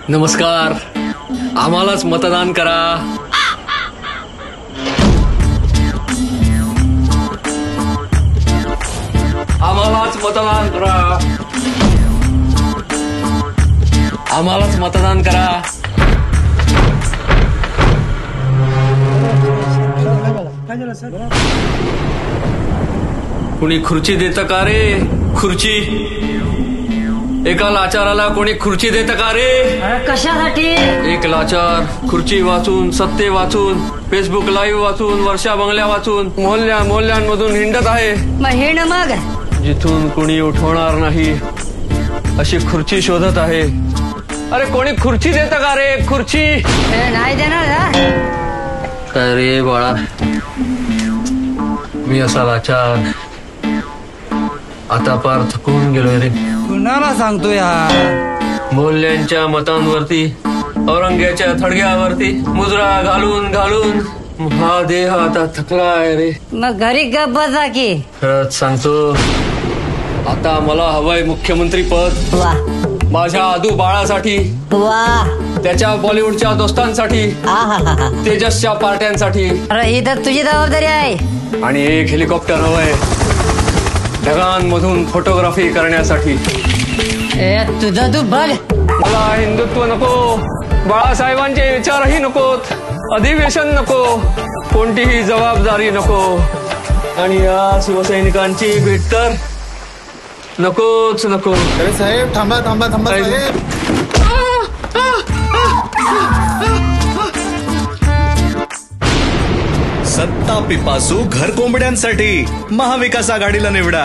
नमस्कार, आम्हालाच मतदान करा. आम्हालाच मतदान करा. आम्हालाच मतदान करा. कुणी खुर्ची देतं का रे? खुर्ची एका लाचाराला कोणी खुर्ची देतं का रे? कशासाठी? एक लाचार खुर्ची वाचून, सत्ते वाचून, फेसबुक लाईव्ह वाचून, वर्षा बंगल्या वाचून मोहल्ल्यांमधून हिंडत आहे. मग हिंड मग जिथून कुणी उठवणार नाही अशी खुर्ची शोधत आहे. अरे कोणी खुर्ची देतं का रे? खुर्ची नाही देणार. काय रे बाळा, मी असा लाचार आता पार थकून गेलोय रे. कुणाला सांगतो यार? मोहल्ल्यांच्या मतांवरती, औरंग्याच्या थडग्यावरती मुजरा घालून घालून हा देह आता थकला आहे रे. मग घरी गप बसा की. खरंच सांगतो, आता मला हवंय मुख्यमंत्री पद. वा माझ्या आदू बाळासाठी, वा, त्याच्या बॉलिवूडच्या दोस्तांसाठी, तेजसच्या पार्ट्यांसाठी. अरे ही तर तुझी जबाबदारी आहे. आणि एक हेलिकॉप्टर हवंय ढगांमधून फोटोग्राफी करण्यासाठी. तुझं तू बघ. मला हिंदुत्व नको, बाळासाहेबांचे विचारही नकोत, अधिवेशन नको, कोणतीही जबाबदारी नको, आणि या शिवसैनिकांची भेट तर नकोच नको. अरे साहेब थांबा थांबा थांबा साहेब. सत्ता पिपासू घर कोंबड्यांसाठी महाविकास आघाडीला निवडा.